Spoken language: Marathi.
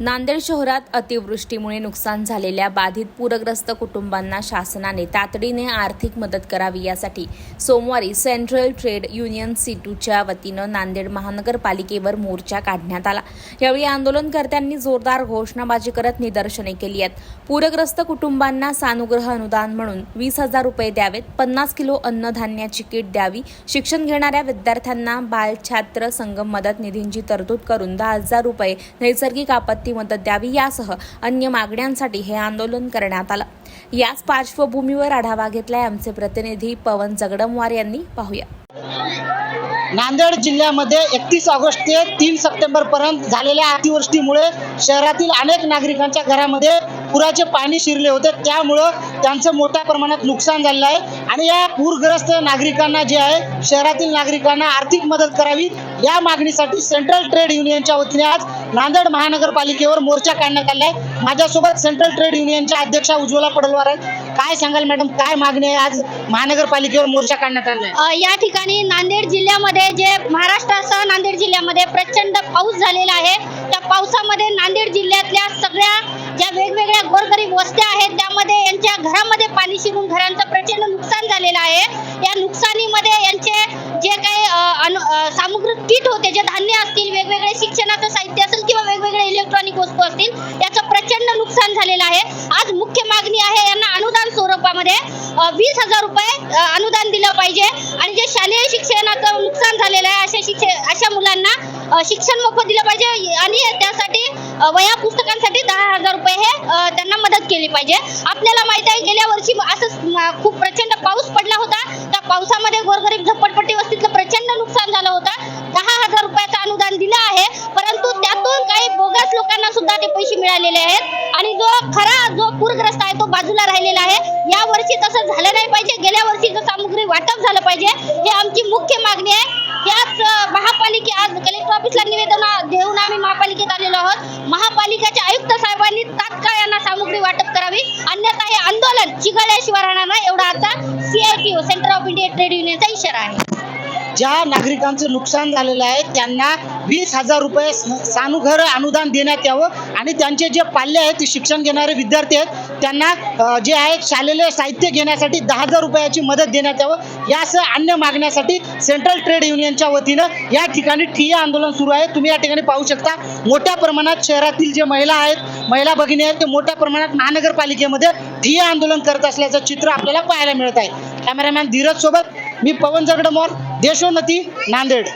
नांदेड शहरात अतिवृष्टीमुळे नुकसान झालेल्या बाधित पूरग्रस्त कुटुंबांना शासनाने तातडीने आर्थिक मदत करावी यासाठी सोमवारी सेंट्रल ट्रेड युनियन C2च्या वतीनं नांदेड महानगरपालिकेवर मोर्चा काढण्यात आला। यावेळी आंदोलनकर्त्यांनी जोरदार घोषणाबाजी करत निदर्शने केली आहेत। पूरग्रस्त कुटुंबांना सानुग्रह अनुदान म्हणून 20,000 रुपये द्यावेत, 50 किलो अन्नधान्याची किट द्यावी, शिक्षण घेणाऱ्या विद्यार्थ्यांना बाल छात्र संगम मदत निधींची तरतूद करून 10,000 रुपये नैसर्गिक आपत्ती मदत द्यावी यासह अन्य मागण्यांसाठी हे आंदोलन करण्यात आलं। याच पार्श्वभूमीवर आढावा घेतलाय आमचे प्रतिनिधी पवन जगडमवार यांनी। पाहूया। नांदेड जिल्ह्यामध्ये 31 ऑगस्ट ते 3 सप्टेंबर पर्यंत झालेल्या अतिवृष्टीमुळे शहरातील अनेक नागरिकांच्या घरामध्ये पुराचे पाणी शिरले होते, त्यामुळे त्यांचं मोठ्या प्रमाणात नुकसान झालेलं आहे आणि या पूरग्रस्त नागरिकांना जे आहे शहरातील नागरिकांना आर्थिक मदत करावी या मागणीसाठी सेंट्रल ट्रेड युनियनच्या वतीने आज नांदेड महानगरपालिकेवर मोर्चा काढण्यात आला आहे। माझ्यासोबत सेंट्रल ट्रेड युनियनच्या अध्यक्षा उज्ज्वला पडलवार आहेत। काय सांगाल मॅडम, काय मागणी आहे आज महानगरपालिकेवर मोर्चा काढण्यात आला आहे? या ठिकाणी नांदेड जिल्ह्यामध्ये जे महाराष्ट्रासह नांदेड जिल्ह्यामध्ये प्रचंड पाऊस झालेला आहे, त्या पावसामध्ये नांदेड जिल्ह्यातल्या सगळ्या ज्या वेगवेगळ्या गोरगरीब वस्त्या आहेत त्यामध्ये यांच्या घरामध्ये पाणी शिरून घरांचं प्रचंड नुकसान झालेलं आहे। या नुकसानीमध्ये यांचे जे काही सामुग्री किट होते, जे धान्य असतील, वेगवेगळे शिक्षणाचं साहित्य असेल किंवा वेगवेगळे इलेक्ट्रॉनिक वस्तू असतील, याचं प्रचंड नुकसान झालेलं आहे। आज मुख्य मागणी आहे यांना अनुदान स्वरूपामध्ये 20,000 रुपये अनुदान दिलं पाहिजे आणि जे शालेय शिक्षणाचं नुकसान झालेलं आहे अशा मुलांना शिक्षण मोफत दिलं पाहिजे आणि त्यासाठी वह्या पुस्तकांसाठी 10,000 रुपये हे त्यांना मदत केली पाहिजे। आपल्याला माहित आहे गेल्या वर्षी असं खूप प्रचंड पाऊस पडला होता, त्या पावसामध्ये गोरगरीब झोपडपट्टी वस्तीतलं प्रचंड नुकसान झालं होतं। 10,000 रुपयाचं अनुदान दिलं आहे, परंतु त्यातून काही बोगस लोकांना सुद्धा ते पैसे मिळालेले आहेत आणि जो पूरग्रस्त आहे तो बाजूला राहिलेला आहे। या वर्षी तसं झालं नाही पाहिजे, गेल्या वर्षीचं सामुग्री वाटप झालं पाहिजे, हे आमची मुख्य मागणी आहे। याच आज कलेक्टर ऑफिसला निवेदन देऊन आम्ही महापालिकेत आलेलो आहोत। महापालिकेच्या आयुक्त साहेबांनी तात्काळ यांना सामुग्री वाटप करावी, अन्यथा हे आंदोलन चिघळल्याशिवाय राहणार नाही, एवढा आता CITO centre of India trade युनियनचा इशारा आहे। ज्या नागरिकांचं नुकसान झालेलं आहे त्यांना 20,000 रुपये सानुग्रह अनुदान देण्यात यावं आणि त्यांचे जे पाल्य आहेत ते शिक्षण घेणारे विद्यार्थी आहेत त्यांना जे आहे शालेय साहित्य घेण्यासाठी 10,000 रुपयाची मदत देण्यात यावं यासह अन्य मागण्यासाठी सेंट्रल ट्रेड युनियनच्या वतीनं या ठिकाणी ठिय्या आंदोलन सुरू आहे। तुम्ही या ठिकाणी पाहू शकता मोठ्या प्रमाणात शहरातील जे महिला आहेत, महिला भगिनी आहेत, ते मोठ्या प्रमाणात महानगरपालिकेमध्ये ठिय्या आंदोलन करत असल्याचं चित्र आपल्याला पाहायला मिळत आहे। कॅमेरामॅन धीरज सोबत मी पवन जगडमवार, देशोन्नती, नांदेड।